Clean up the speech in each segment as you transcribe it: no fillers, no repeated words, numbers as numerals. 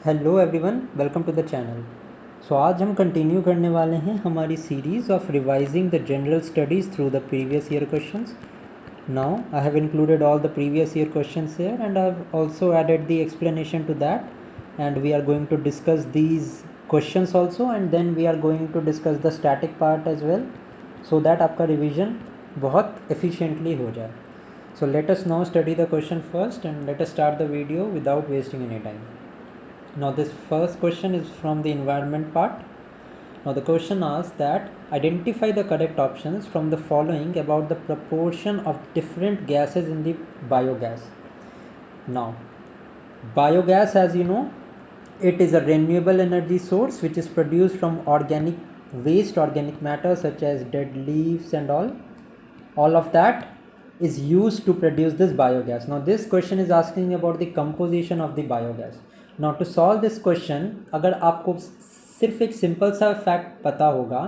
Hello everyone, welcome to the channel. आज हम continue करने वाले हैं हमारी series of revising the general studies through the previous year questions. Now I have included all the previous year questions here and I have also added the explanation to that and we are going to discuss these questions also and then we are going to discuss the static part as well, so that आपका revision बहुत efficiently हो जाए। So let us now study the question first and let us start the video without wasting any time. Now this first question is from the environment part. Now the question asks that identify the correct options from the following about the proportion of different gases in the biogas. Now biogas, as you know, it is a renewable energy source which is produced from organic waste, organic matter such as dead leaves and all of that is used to produce this biogas. Now this question is asking about the composition of the biogas. Now to solve this question, अगर आपको सिर्फ एक simple सा fact पता होगा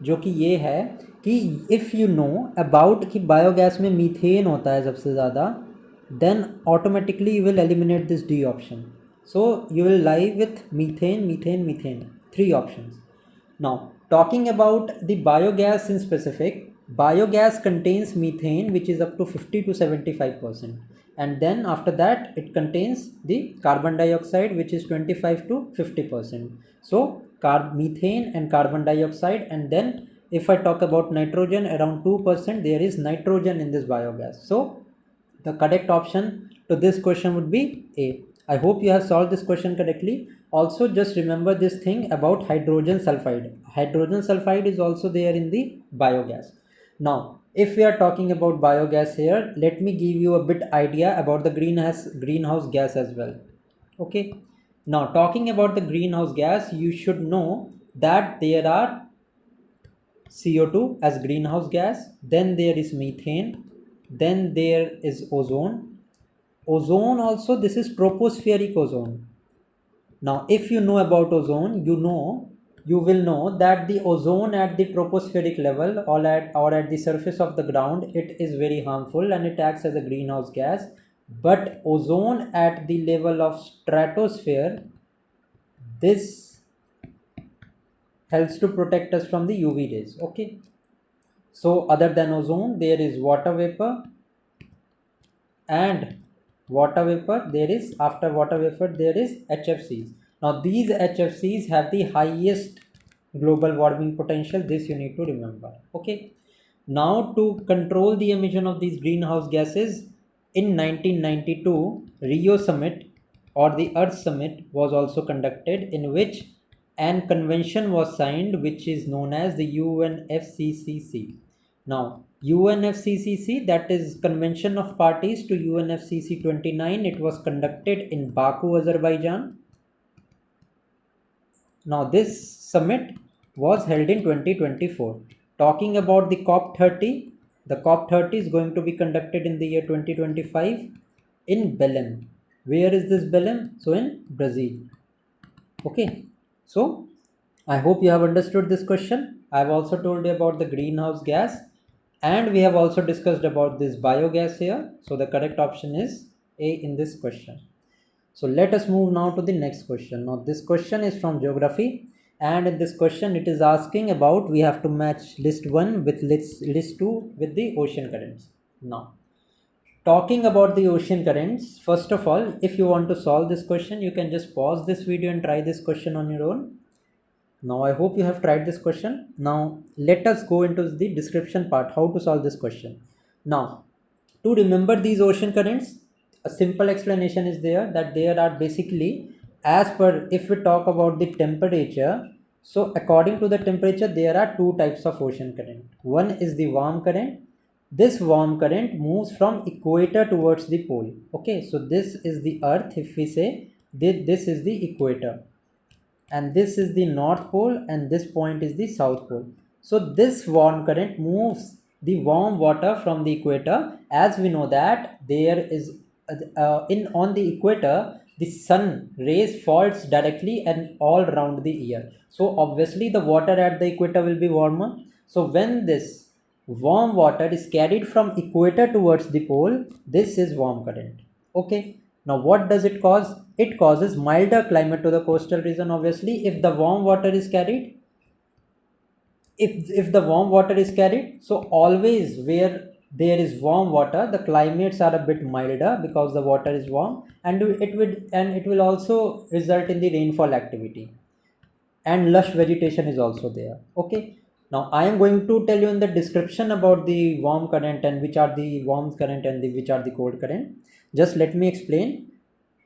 जो कि ये है कि इफ़ यू नो अबाउट कि बायोगैस में मीथेन होता है सबसे ज़्यादा, then automatically you will eliminate this D option. So you will lie with methane, methane, methane, three options. Now talking about the biogas in specific, biogas contains methane which is up to 50 to 75%, and then after that it contains the carbon dioxide which is 25 to 50%. So methane and carbon dioxide, and then if I talk about nitrogen, around 2% there is nitrogen in this biogas. So the correct option to this question would be A. I hope you have solved this question correctly. Also just remember this thing about hydrogen sulfide. Hydrogen sulfide is also there in the biogas. Now if we are talking about biogas here, let me give you a bit idea about the greenhouse gas as well. Okay, now talking about the greenhouse gas, you should know that there are CO2 as greenhouse gas, then there is methane, then there is ozone. Ozone also, this is tropospheric ozone. Now if you know about ozone, you will know that the ozone at the tropospheric level or at the surface of the ground, it is very harmful and it acts as a greenhouse gas. But ozone at the level of stratosphere, this helps to protect us from the UV rays. Okay, so other than ozone there is water vapor, and water vapor there is, after water vapor there is HFCs. Now these HFCs have the highest global warming potential, this you need to remember. Okay, now to control the emission of these greenhouse gases, in 1992 Rio Summit or the Earth Summit was also conducted, in which an convention was signed which is known as the UNFCCC. Now UNFCCC, that is Convention of Parties to UNFCCC 29, it was conducted in Baku, Azerbaijan. Now this summit was held in 2024. Talking about the COP30, the COP30 is going to be conducted in the year 2025 in Belém. Where is this Belém? So in Brazil. Okay, so I hope you have understood this question. I have also told you about the greenhouse gas, and we have also discussed about this biogas here. So the correct option is A in this question. So let us move now to the next question. Now this question is from geography, and in this question it is asking about, we have to match list 1 with list 2 with the ocean currents. Now talking about the ocean currents, first of all, if you want to solve this question, you can just pause this video and try this question on your own. Now I hope you have tried this question. Now let us go into the description part, how to solve this question. Now to remember these ocean currents, a simple explanation is there, that there are basically, as per, if we talk about the temperature, so according to the temperature there are two types of ocean current. One is the warm current. This warm current moves from equator towards the pole. Okay, so this is the earth, if we say this is the equator, and this is the north pole, and this point is the south pole. So this warm current moves the warm water from the equator. As we know that there is on the equator, the sun rays falls directly and all around the year, so obviously the water at the equator will be warmer. So when this warm water is carried from equator towards the pole, this is warm current. Okay, now what does it cause? it causes milder climate to the coastal region. Obviously, if the warm water is carried, if the warm water is carried, so always where there is warm water, the climates are a bit milder because the water is warm, and it will also result in the rainfall activity, and lush vegetation is also there. Okay, now I am going to tell you in the description about the warm current and which are the warm current and which are the cold current. Just let me explain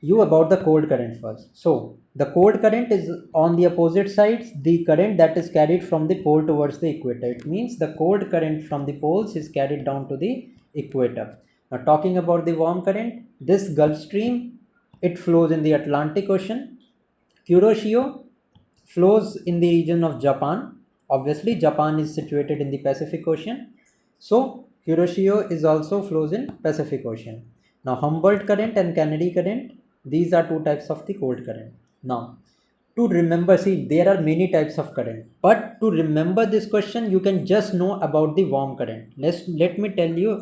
you about the cold current first. So the cold current is on the opposite sides, the current that is carried from the pole towards the equator. It means the cold current from the poles is carried down to the equator. Now talking about the warm current, this Gulf Stream, it flows in the Atlantic Ocean. Kuroshio flows in the region of Japan. Obviously, Japan is situated in the Pacific Ocean. So, Kuroshio is also flows in Pacific Ocean. Now, Humboldt current and Kennedy current, these are two types of the cold current. Now, to remember, see, there are many types of current. But to remember this question, you can just know about the warm current. Let me tell you,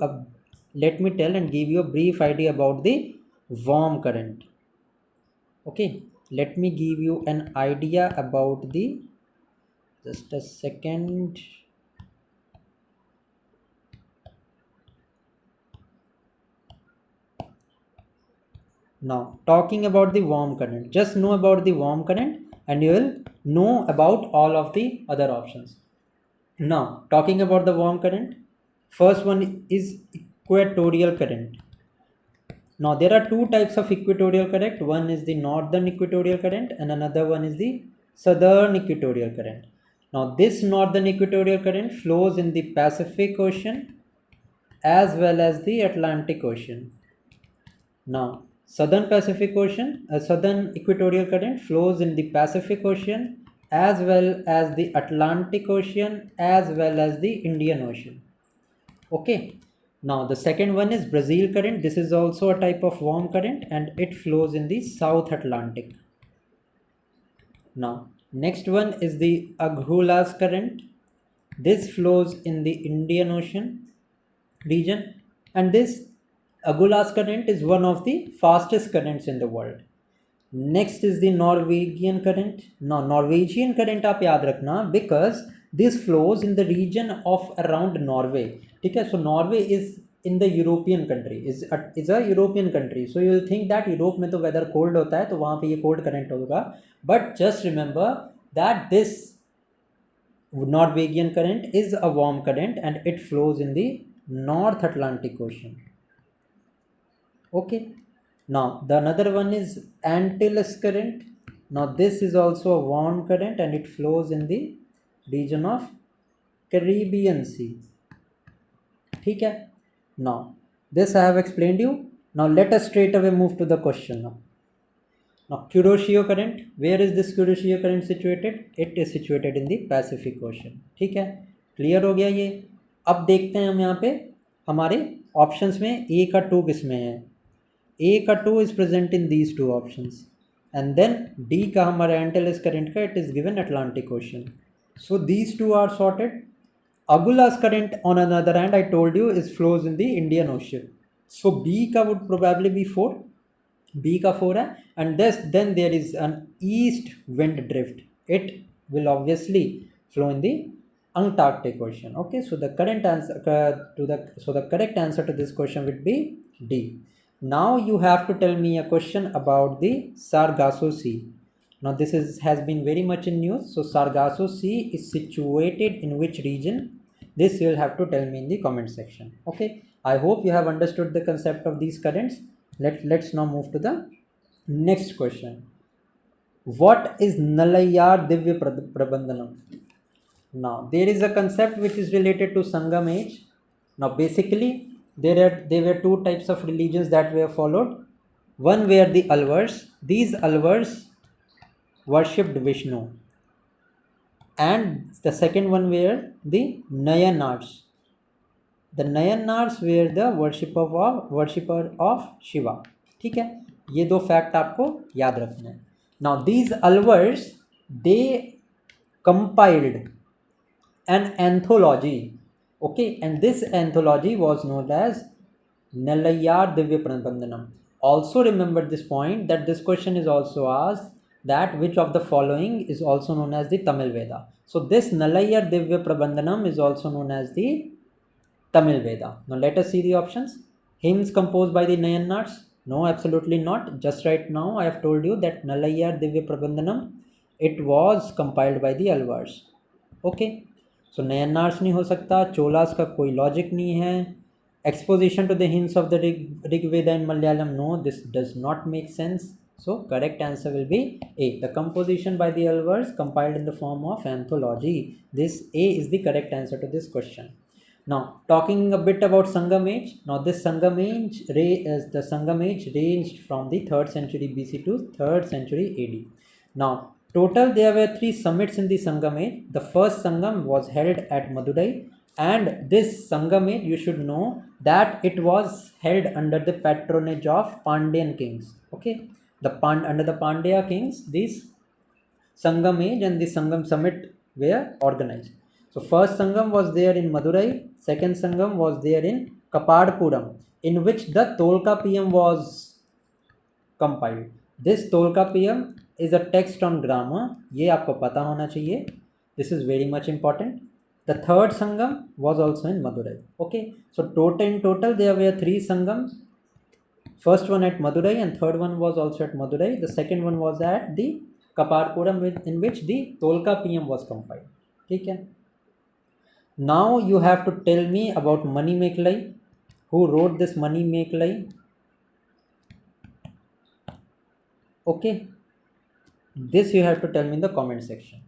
let me tell and give you a brief idea about the warm current. Okay, let me give you an idea about the, just a second. Now talking about the warm current, just know about the warm current and you will know about all of the other options. Now talking about the warm current, first one is equatorial current. Now there are two types of equatorial current. One is the northern equatorial current and another one is the southern equatorial current. Now this northern equatorial current flows in the Pacific Ocean as well as the Atlantic Ocean. Now southern equatorial current flows in the Pacific Ocean as well as the Atlantic Ocean as well as the Indian Ocean. Okay, now the second one is Brazil current. This is also a type of warm current and it flows in the South Atlantic. Now next one is the Agulhas current. This flows in the Indian Ocean region, and this Agulhas current is one of the fastest currents in the world. Next is the Norwegian current. Now Norwegian current आप याद रखना because this flows in the region of around Norway. ठीक है, so Norway is in the European country, is a European country. So you will think that Europe में तो weather cold होता है तो वहाँ पे ये cold current होगा, but just remember that this Norwegian current is a warm current and it flows in the North Atlantic Ocean. Okay, now the another one is Antilles current. Now this is also a warm current and it flows in the region of Caribbean Sea. ठीक है, now this I have explained you. Now let us straight away move to the question now. Now Kuroshio current, where is this Kuroshio current situated? It is situated in the Pacific Ocean. ठीक है, clear हो गया ये. अब देखते हैं हम यहाँ पे हमारे ऑप्शंस में ए का 2 किस में है. ए का 2 is present in these two options and then D का हमारा एंटेलिस करंट का it is given Atlantic Ocean. So these two are sorted. Agulhas current on another hand I told you is flows in the Indian Ocean. So B का would probably be 4. B का 4 है and then there is an east wind drift. It will obviously flow in the Antarctic Ocean. Okay, so the correct answer to this question would be D. Now you have to tell me a question about the Sargasso Sea. Now this has been very much in news. So Sargasso Sea is situated in which region? This you will have to tell me in the comment section. Okay, I hope you have understood the concept of these currents. Let's now move to the next question. What is Nalayar Divya Prabandhanam? Now there is a concept which is related to Sangam age. Now basically there were two types of religions that were followed. One were the Alvars. These Alvars worshipped Vishnu, and the second one were the Nayanars. The Nayanars were the worshipper of Shiva. ठीक है, ये दो fact आपको याद रखना है. Now these Alvars, they compiled an anthology. Okay, and this anthology was known as Nalayar Divya Prabandhanam. Also remember this point that this question is also asked that which of the following is also known as the Tamil Veda. So this Nalayar Divya Prabandhanam is also known as the Tamil Veda. Now let us see the options. Hymns composed by the Nayanars? No, absolutely not. Just right now I have told you that Nalayar Divya Prabandhanam, it was compiled by the Alvars. Okay. So Nayanars नहीं हो सकता, चोलास का कोई logic नहीं है. Exposition to the hymns of the Rig Veda in Malayalam, no, this does not make sense. So correct answer will be A. The composition by the Alvars compiled in the form of anthology. This A is the correct answer to this question. Now talking a bit about Sangam age. Now this Sangam age ranged from the 3rd century BC to 3rd century AD. Now total there were 3 summits in the Sangam age. The first Sangam was held at Madurai, and this Sangam age, you should know that it was held under the patronage of Pandyan kings. Okay, under the Pandya kings, this Sangam age and the Sangam summit were organized. So first Sangam was there in Madurai, second Sangam was there in Kapadpuram, in which the Tolkapiyam was compiled. This Tolkapiyam is a text on grammar. ये आपको पता होना चाहिए. This is very much important. The third Sangam was also in Madurai. Okay, so in total there were 3 Sangams. First one at Madurai and third one was also at Madurai. The second one was at the Kapadpuram, in which the Tolkapiyam was compiled. Okay. Now you have to tell me about Manimekalai. Who wrote this Manimekalai? Okay. This you have to tell me in the comment section.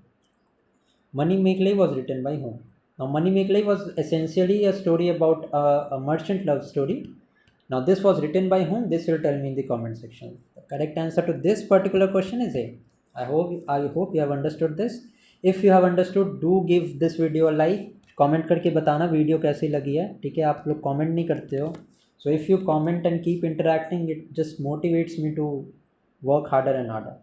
Manimekalai was written by whom? Now Manimekalai was essentially a story about a merchant love story. Now this was written by whom? This will tell me in the comment section. The correct answer to this particular question is A. I hope you have understood this. If you have understood, do give this video a like. Comment करके बताना video कैसी लगी है. ठीक है, आप लोग comment नहीं करते हो. So if you comment and keep interacting, it just motivates me to work harder and harder.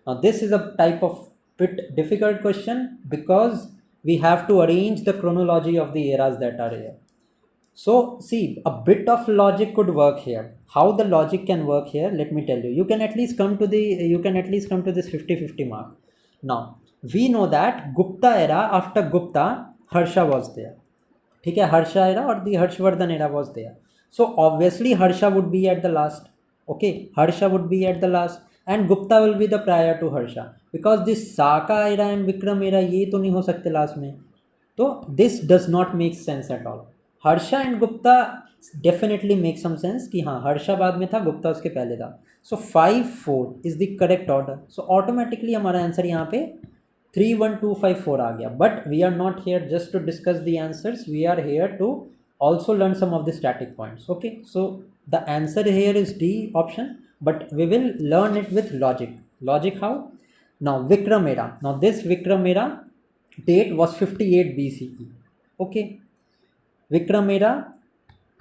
Now this is a type of bit difficult question because we have to arrange the chronology of the eras that are here. So see, a bit of logic could work here. How the logic can work here, let me tell you. You can at least come to this 50-50 mark. Now we know that Gupta era, after Gupta, Harsha was there. ठीक है, Harsha era or the Harshvardhan era was there. So obviously Harsha would be at the last. Okay, Harsha would be at the last and Gupta will be the prior to Harsha, because this Saka era and Vikram era ये तो नहीं हो सकते last में. तो this does not make sense at all. Harsha and Gupta definitely make some sense कि हाँ Harsha बाद में था, Gupta उसके पहले था. So 5-4 is the correct order. So automatically हमारा आंसर यहाँ पे 3, 1, 2, 5, 4 आ गया. But we are not here just to discuss the answers. We are here to also learn some of the static points. Okay, so the answer here is D option, but we will learn it with logic. Logic how? Now Vikram era. Now this Vikram era date was 58 BCE. Okay, Vikram era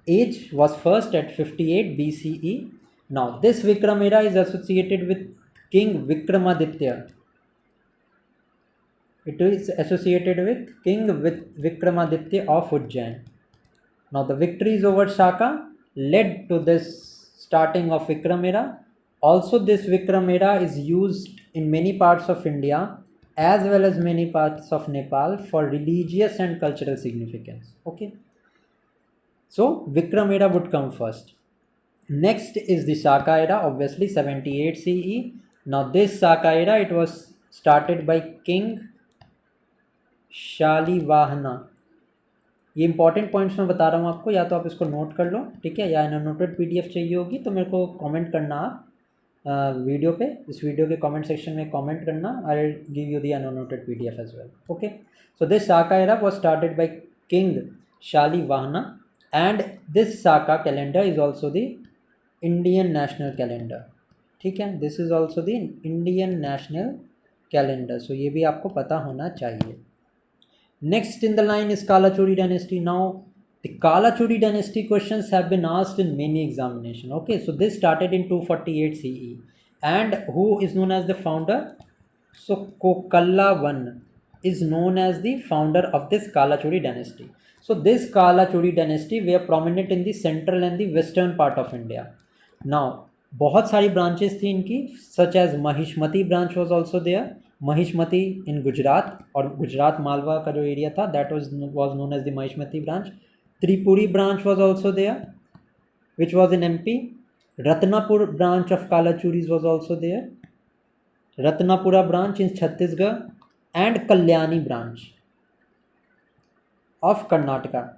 age was first at 58 BCE. Now this Vikram era is associated with King Vikramaditya. It is associated with King Vikramaditya of Ujjain. Now the victories over Shaka led to this starting of Vikram era. Also this Vikram era is used in many parts of India as well as many parts of Nepal for religious and cultural significance. Okay, so Vikram era would come first. Next is the Shaka era, obviously 78 CE. Now this Shaka era, it was started by King शालिवाहना. ये important points मैं बता रहा हूँ आपको, या तो आप इसको नोट कर लो, ठीक है, या अननोटेड पीडीएफ चाहिए होगी तो मेरे को कमेंट करना आप वीडियो पे, इस वीडियो के कमेंट सेक्शन में कमेंट करना. I will give you the annotated PDF as well. Okay, so this Saka era was started by king Shalivahana and this Saka calendar is also the Indian national calendar. ठीक है, this is also the Indian national calendar. So ये भी आपको पता होना चाहिए. Next in the line is Kalachuri dynasty. Now the Kalachuri dynasty questions have been asked in many examinations. Okay, so this started in 248 CE. And who is known as the founder? So Kokalla I is known as the founder of this Kalachuri dynasty. So this Kalachuri dynasty were prominent in the central and the western part of India. Now बहुत सारी branches थी इनकी, such as Mahishmati branch was also there, Mahishmati in Gujarat, और गुजरात मालवा का जो area था that was known as the Mahishmati branch. Tripuri branch was also there which was in MP. Ratnapur branch of Kalachuris was also there. Ratnapura branch in Chhattisgarh and Kalyani branch of Karnataka.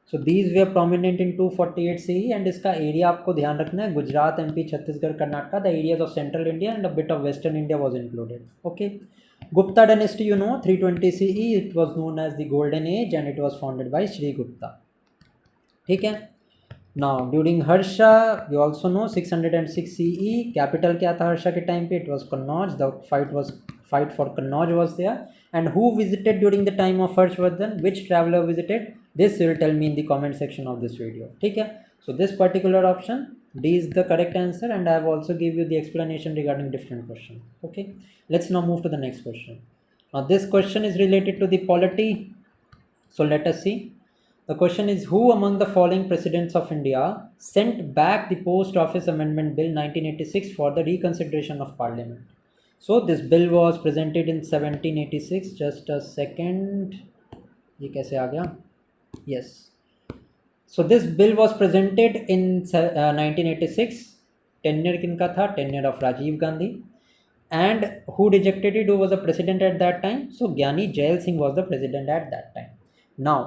So these were prominent in 248 CE, and इसका area आपको ध्यान रखना है, Gujarat, MP, Chhattisgarh, Karnataka, the areas of central India and a bit of western India was included. Okay. Gupta dynasty, you know, 320 CE, it was known as the golden age and it was founded by Sri Gupta. ठीक है. Now during Harsha, you also know 606 CE, capital क्या था हर्षा के time पे? It was Kannauj. The fight for Kannauj was there. And who visited during the time of Harshvardhan? Which traveler visited? This you will tell me in the comment section of this video. ठीक है. So this particular option D is the correct answer, and I have also give you the explanation regarding different question. Okay. Let's now move to the next question. Now this question is related to the polity. So let us see. The question is, who among the following presidents of India sent back the Post Office Amendment Bill 1986 for the reconsideration of Parliament? So this bill was presented in 1786. Just a second. ये कैसे आ गया? Yes. So this bill was presented in 1986. Tenure किनका था? Tenure of Rajiv Gandhi. And who rejected it? Who was the president at that time? So Gyani Jail Singh was the president at that time. Now,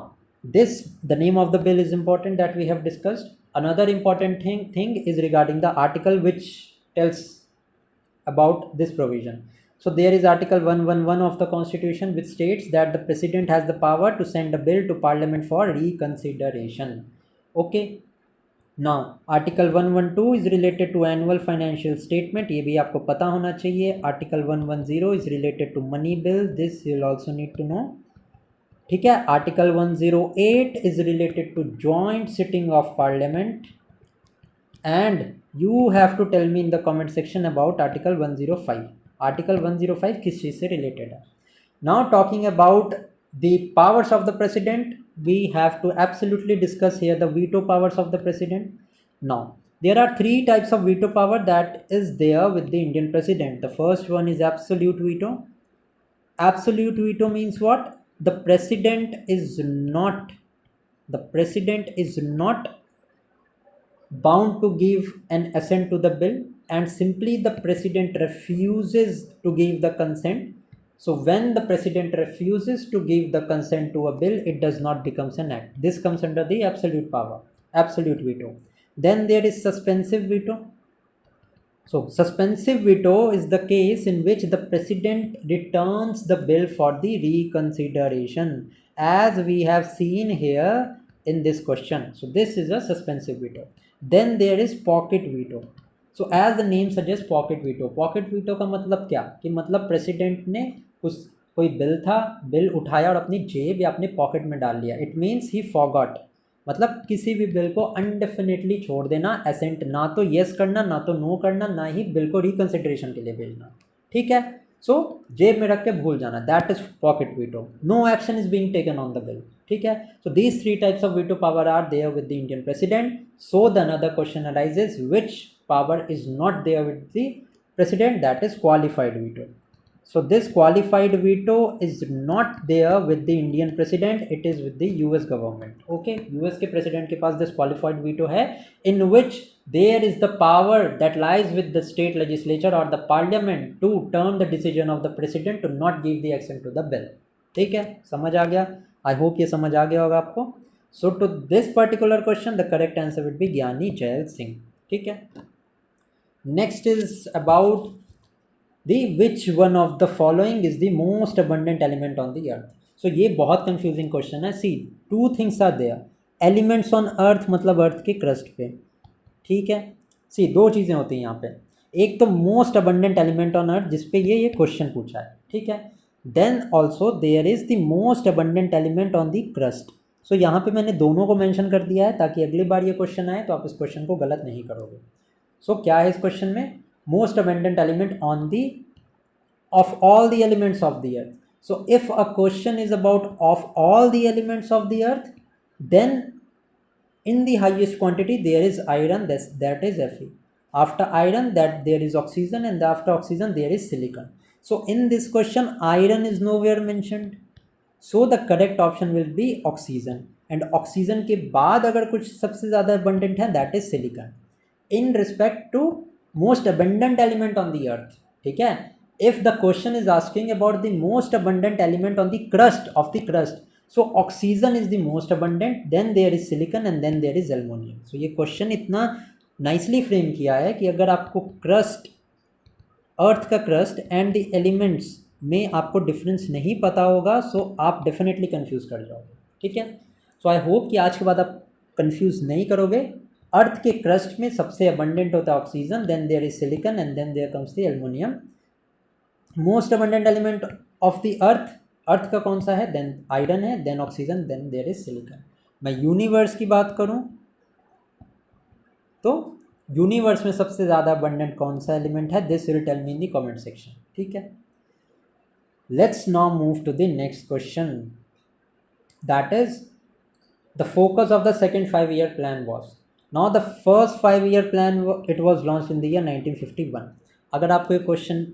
the name of the bill is important that we have discussed. Another important thing is regarding the article which tells about this provision. So there is article 111 of the constitution which states that the president has the power to send a bill to parliament for reconsideration. Okay. Now article 112 is related to annual financial statement, ये भी आपको पता होना चाहिए. Article 110 is related to money bill, this you will also need to know. ठीक है. Article 108 is related to joint sitting of parliament, and you have to tell me in the comment section about article 105. Article 105 किस चीज़ से related है? Now talking about the powers of the president, we have to absolutely discuss here the veto powers of the president. Now there are three types of veto power that is there with the Indian president. The first one is absolute veto. Absolute veto means what? The president is not bound to give an assent to the bill, and simply the president refuses to give the consent. So when the president refuses to give the consent to a bill, it does not become an act. This comes under the absolute power, absolute veto. Then there is suspensive veto. So suspensive veto is the case in which the president returns the bill for the reconsideration, as we have seen here in this question. So this is a suspensive veto. Then there is pocket veto. So as the name suggests, pocket veto. Pocket veto का मतलब क्या? कि मतलब president ने कोई bill था, bill उठाया और अपनी जेब या अपने पॉकेट में डाल लिया. It means he forgot. मतलब किसी भी बिल को अनडेफिनेटली छोड़ देना, एसेंट ना तो येस करना, ना तो नो करना, ना ही बिल को रिकंसिडरेशन के लिए भेजना. ठीक है. सो जेब में रख के भूल जाना, that is pocket veto. No action is being taken on the bill. ठीक है. So these three types of veto power are there with the Indian president. So the another question arises, which power is not there with the president? That is qualified veto. So this qualified veto is not there with the Indian president, it is with the US government. Okay, US के president के पास this qualified veto है, in which there is the power that lies with the state legislature or the parliament to turn the decision of the president to not give the assent to the bill. ठीक है, समझ आ गया? I hope ये समझ आ गया होगा आपको. So to this particular question the correct answer would be Gyani Jail Singh. ठीक है. Next is about which one of the following is the most abundant element on the earth. So ये बहुत confusing question है. See, two things are there. Elements on earth मतलब अर्थ के crust पे. ठीक है. See, दो चीज़ें होती हैं यहाँ पे. एक तो most abundant element on earth जिस पे ये क्वेश्चन पूछा है. ठीक है. Then also there is the most abundant element on the crust. So यहाँ पे मैंने दोनों को मेंशन कर दिया है ताकि अगली बार ये क्वेश्चन आए तो आप इस क्वेश्चन को गलत नहीं करोगे. So क्या है इस क्वेश्चन में? Most abundant element on the of all the elements of the earth. So if a question is about of all the elements of the earth, then in the highest quantity there is iron, that is Fe. After iron, that there is oxygen, and after oxygen there is silicon. So in this question, iron is nowhere mentioned. So the correct option will be oxygen. And oxygen के बाद अगर कुछ सबसे ज़्यादा abundant है, that is silicon. In respect to most abundant element on the earth, ठीक है? If the question is asking about the most abundant element on the crust of the crust, so oxygen is the most abundant, then there is silicon, and then there is aluminum. So ये question इतना nicely frame किया है कि अगर आपको crust, अर्थ का crust and the elements में आपको डिफरेंस नहीं पता होगा, सो आप डेफिनेटली कंफ्यूज कर जाओगे, ठीक है? सो आई होप कि आज के बाद आप कंफ्यूज नहीं करोगे. अर्थ के क्रस्ट में सबसे अबंडेंट होता है oxygen, then there is silicon, and then there comes the aluminium. Most abundant element of the earth का कौन सा है? देन आयरन है, then oxygen, then there is silicon. मैं यूनिवर्स की बात करूं तो यूनिवर्स में सबसे ज़्यादा अबंडेंट कौन सा एलिमेंट है? This will tell me in the comment section, ठीक है? Let's now move to the next question. That is the focus of the second 5-year plan was. Now the first 5-year plan it was launch in the year 1951. अगर आपको ये question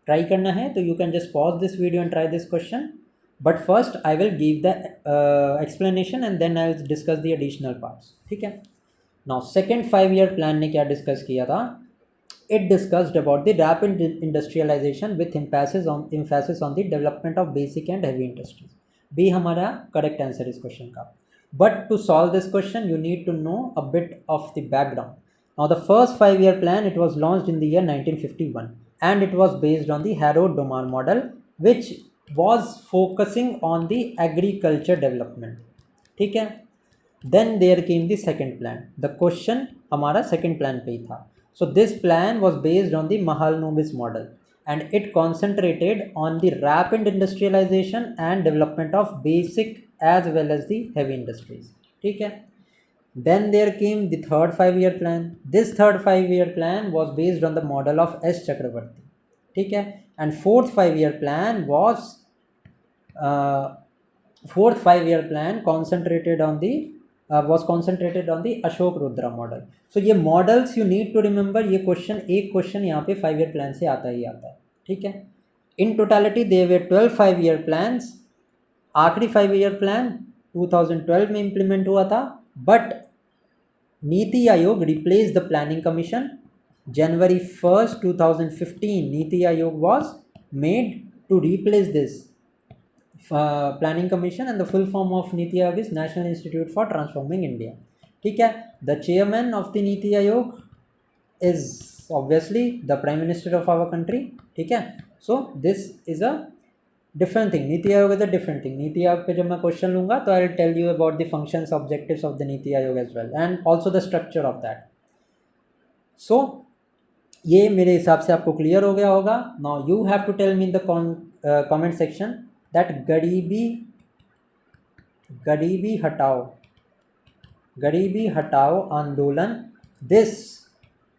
try करना है तो you can just pause this video and try this question. But first I will give the explanation and then I will discuss the additional parts, ठीक है? Now second 5-year plan ने क्या discuss किया था? It discussed about the rapid industrialisation with emphasis on the development of basic and heavy industries. B हमारा correct answer इस question का. But to solve this question you need to know a bit of the background. Now the first 5-year plan it was launched in the year 1951 and it was based on the Harrod-Domar model which was focusing on the agriculture development, ठीक है? Then there came the second plan. The question हमारा second plan पे ही था. So this plan was based on the Mahalanobis model and it concentrated on the rapid industrialization and development of basic as well as the heavy industries, ठीक है? Then there came the third 5-year plan. This third 5-year plan was based on the model of S. Chakrabarty, ठीक है? And fourth 5-year plan was concentrated on the Ashok Rudra model. So ये models you need to remember. ये एक question यहाँ पे 5-year plan से आता ही आता है, ठीक है? In totality there were 12 5-year plans. आखिरी 5-year plan 2012 में implement हुआ था, but NITI Aayog replaced the planning commission. January 1st 2015 NITI Aayog was made to replace this planning commission, and the full form of NITI Aayog is National Institute for Transforming India, ठीक है? The chairman of the NITI Aayog is obviously the prime minister of our country, ठीक है? So this is a different thing. NITI Aayog is a different thing. NITI Aayog पे जब मैं question लूँगा तो I will tell you about the functions objectives of the NITI Aayog as well and also the structure of that. So ये मेरे हिसाब से आपको क्लियर हो गया होगा. Now you have to tell me in the comment section that Garibi Hatao andolan this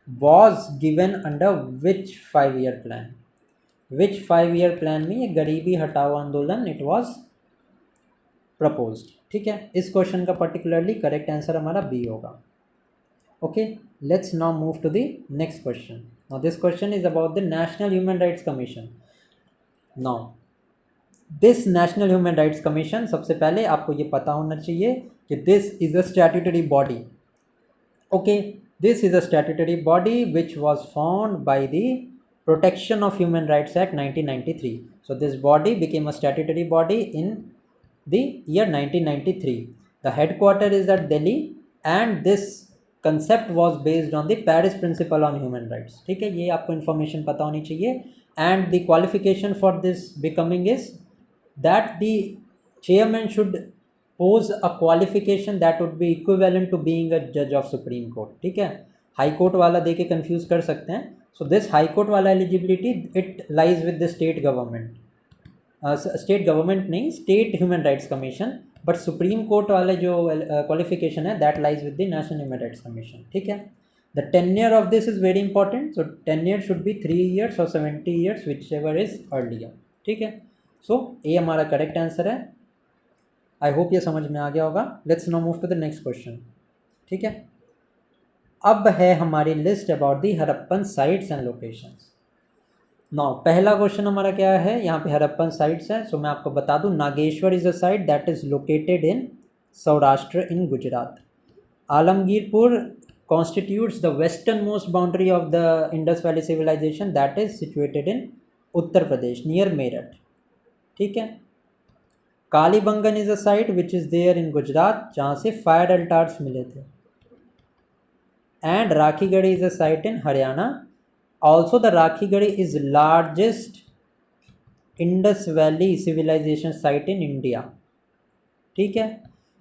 was given under which 5-year plan. Which 5-year plan में ये गरीबी हटाओ आंदोलन इट वॉज प्रपोज्ड, ठीक है? इस क्वेश्चन का पर्टिकुलरली करेक्ट आंसर हमारा बी होगा. Okay, let's now move to the next question. Now this question is about the National Human Rights Commission. Now this National Human Rights Commission, सबसे पहले आपको ये पता होना चाहिए कि this is a statutory body. Okay, this is a statutory body which was found by the Protection of Human Rights Act 1993. So this body became a statutory body in the year 1993. The headquarter is at Delhi and this concept was based on the Paris Principle on Human Rights, ठीक है? ये आपको information पता होनी चाहिए. And the qualification for this becoming is that the chairman should pose a qualification that would be equivalent to being a judge of Supreme Court, ठीक है? High court वाला दे के कन्फ्यूज़ कर सकते हैं. So this high court वाला eligibility it lies with the state government. State government नहीं, state human rights commission. But Supreme Court वाले जो qualification है that lies with the National Human Rights Commission, ठीक है? The tenure of this is very important. So tenure should be 3 years or 70 years whichever is earlier, ठीक है? So ये हमारा correct answer है. आई होप ये समझ में आ गया होगा. Let's now move to the next question, ठीक है? अब है हमारी list about the Harappan sites and locations. Now पहला क्वेश्चन हमारा क्या है, यहाँ पे हड़प्पन साइट्स है। सो मैं आपको बता दूं, Nageshwar is a site that is located in Saurashtra in Gujarat. Alamgirpur constitutes the westernmost boundary of the Indus Valley civilization that is situated in Uttar Pradesh near Meerut, ठीक है। Kalibangan is a site which is there in Gujarat, जहाँ से फायर अल्टार्स मिले थे। And Rakhigarhi is a site in Haryana. Also the Rakhigarhi is largest Indus valley civilisation site in India, ठीक है।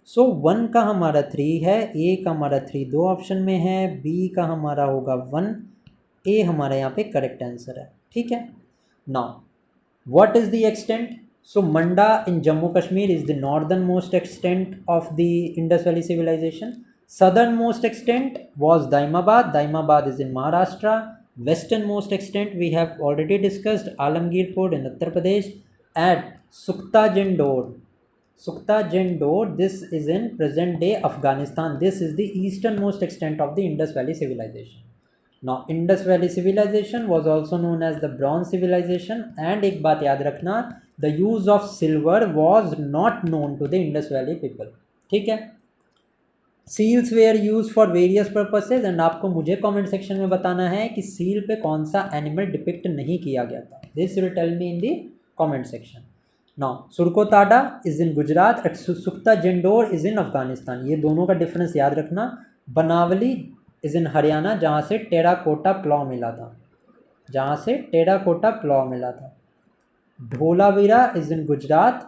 सो 1 का हमारा 3 है, ए का हमारा 3 दो ऑप्शन में है, बी का हमारा होगा 1, ए हमारा यहाँ पे करेक्ट आंसर है, ठीक है। Now what is the extent? So Manda in Jammu Kashmir is the northernmost extent of the Indus valley civilization. Southernmost extent was Daimabad, Daimabad is in Maharashtra. Westernmost extent we have already discussed Alamgirpur in Uttar Pradesh. At Sukta Jindor, Sukta Jindor, this is in present day Afghanistan. This is the easternmost extent of the Indus Valley civilization. Now Indus Valley civilization was also known as the Bronze civilization, and एक बात याद रखना, the use of silver was not known to the Indus Valley people, ठीक है। Seals were used for various purposes, and आपको मुझे comment section में बताना है कि seal पे कौन सा animal depict नहीं किया गया था। This will tell me in the comment section. Now Surkotada is in Gujarat at Sukta Jindor is in Afghanistan, ये दोनों का डिफरेंस याद रखना। बनावली इज इन हरियाणा, जहाँ से टेराकोटा प्लॉ मिला था, जहाँ से टेराकोटा प्लॉ मिला था। Dholavira is in Gujarat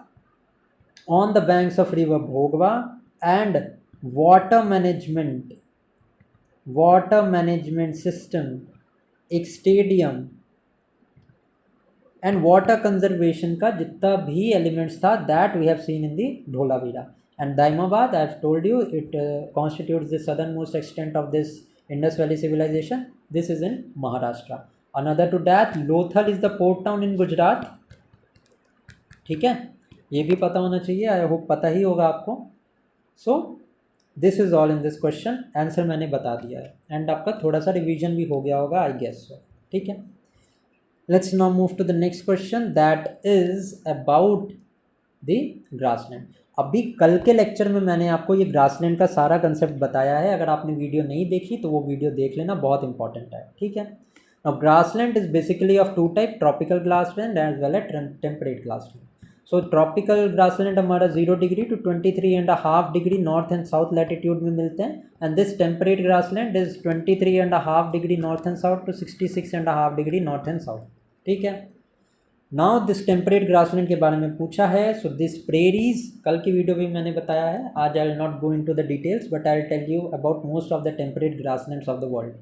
on the banks of river Bhogava. And water management system, एक स्टेडियम एंड वाटर कंजर्वेशन का जितना भी एलिमेंट्स था, that we have seen in the Dholavira. And Daimabad, I have told you, it constitutes the southernmost extent of this Indus valley civilisation. This is in Maharashtra. Another to that, Lothal is the port town in Gujarat, ठीक है, ये भी पता होना चाहिए, I hope पता ही होगा आपको। So this is all in this question, answer मैंने बता दिया है, एंड आपका थोड़ा सा रिविजन भी हो गया होगा, आई गेस सो, ठीक है। Let's now move to the next question, that is about the grassland. अभी कल के लेक्चर में मैंने आपको ये ग्रासलैंड का सारा कंसेप्ट बताया है, अगर आपने वीडियो नहीं देखी तो वो वीडियो देख लेना, बहुत इंपॉर्टेंट है, ठीक है। Now grassland is basically of two type, tropical grassland as well as temperate grassland. So tropical grassland हमारा 0 degree to 23.5 degree north and south latitude में मिलते हैं, and this temperate grassland is 23.5 degree north and south to 66.5 degree north and south, ठीक है। Now this temperate grassland के बारे में पूछा है। सो दिस प्रेरीज, कल की वीडियो में मैंने बताया है, आज I will not go into the details, but I will tell you about most of the temperate grasslands of the world.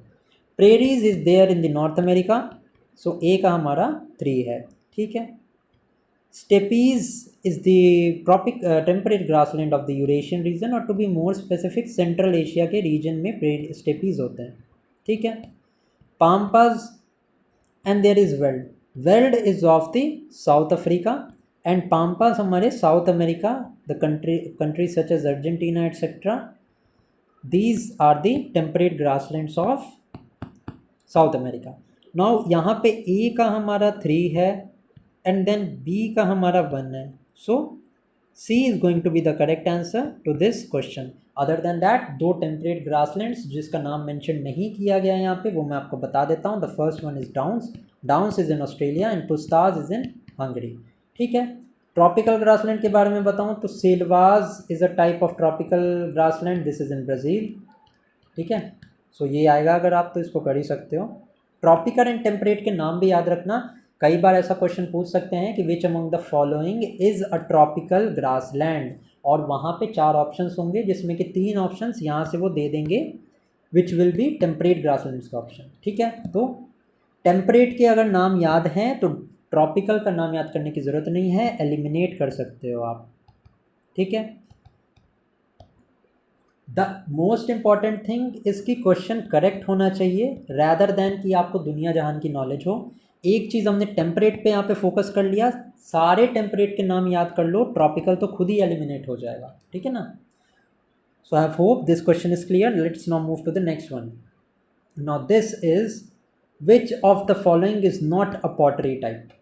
Prairies is there in the North America, so A का हमारा 3 है, ठीक है। Steppes is the temperate grassland of the Eurasian region, और to be more specific Central Asia के region में steppes होते हैं, ठीक है। Pampas and there is veld, weld is of the South Africa, and pampas हमारे South America, the country such as Argentina etcetera, these are the temperate grasslands of South America. Now यहाँ पे ए का हमारा 3 है, एंड देन बी का हमारा 1 है, so C is going to be the correct answer to this question. Other than that, 2 temperate grasslands जिसका नाम मेंशन नहीं किया गया यहाँ पे, वो मैं आपको बता देता हूँ। The first one is downs, downs is in Australia, and puszta is in Hungary, ठीक है। ट्रॉपिकल ग्रासलैंड के बारे में बताऊँ तो selvas is a type of tropical grassland, this is in Brazil, ठीक है। सो ये आएगा, अगर आप तो इसको कर ही सकते हो। ट्रॉपिकल एंड टेम्परेट के नाम भी याद रखना, कई बार ऐसा क्वेश्चन पूछ सकते हैं कि which among the following is a tropical grassland, और वहाँ पे 4 ऑप्शंस होंगे, जिसमें कि 3 ऑप्शंस यहाँ से वो दे देंगे which will be temperate grasslands का ऑप्शन, ठीक है। तो टेम्परेट के अगर नाम याद हैं तो ट्रॉपिकल का नाम याद करने की ज़रूरत नहीं है, एलिमिनेट कर सकते हो आप, ठीक है। द मोस्ट इंपॉर्टेंट थिंग इसकी क्वेश्चन करेक्ट होना चाहिए, रैदर दैन कि आपको दुनिया जहान की नॉलेज हो। एक चीज़ हमने टेम्परेट पे यहाँ पे फोकस कर लिया, सारे टेम्परेट के नाम याद कर लो, ट्रॉपिकल तो खुद ही एलिमिनेट हो जाएगा, ठीक है ना। So I hope this question is clear. Let's now move to the next one. Now this is which of the following is not a pottery type.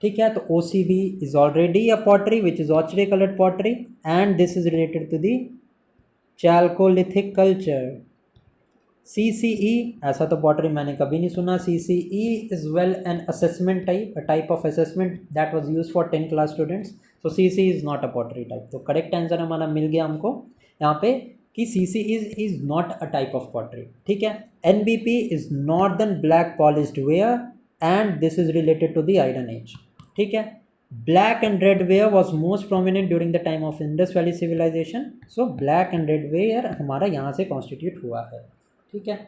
ठीक है, तो OCB is already a pottery which is ochre colored pottery and this is related to the Chalcolithic culture. CCE ऐसा तो pottery मैंने कभी नहीं सुना. CCE is well an assessment type, a type of assessment that was used for 10 class students. So CCE is not a pottery type. तो correct answer हमारा मिल गया हमको यहाँ पे कि CCE is not a type of pottery. ठीक है. NBP is northern black polished ware and this is related to the Iron Age. ठीक है. Black and red ware was most prominent during the time of Indus Valley civilization. So black and red ware हमारा यहाँ से constitute हुआ है. ठीक है.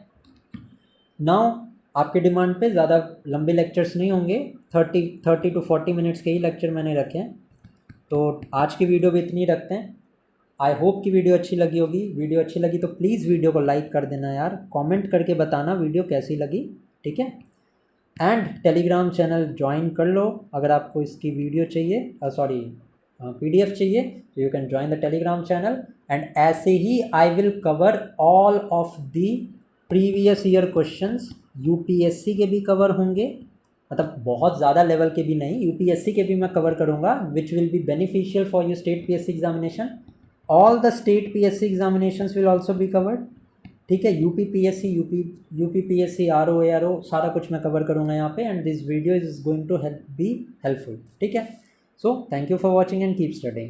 Now आपके डिमांड पे ज़्यादा लंबे लेक्चर्स नहीं होंगे, 30 to 40 मिनट्स के ही लेक्चर मैंने रखे हैं. तो आज की वीडियो भी इतनी रखते हैं. आई होप कि वीडियो अच्छी लगी होगी. वीडियो अच्छी लगी तो प्लीज़ वीडियो को लाइक कर देना यार, कमेंट करके बताना वीडियो कैसी लगी. ठीक है. एंड टेलीग्राम चैनल ज्वाइन कर लो अगर आपको इसकी वीडियो चाहिए, PDF चाहिए, तो you can join the Telegram channel. And ऐसे ही I will cover all of the previous year questions. UPSC के भी कवर होंगे, मतलब बहुत ज़्यादा लेवल के भी नहीं, UPSC के भी मैं कवर करूँगा which will be beneficial for your state PSC examination. All the state PSC examinations will also be covered. ठीक है. UP PSC RO ARO सारा कुछ मैं कवर करूँगा यहाँ पे. And this video is going to be helpful. ठीक है. So thank you for watching and keep studying.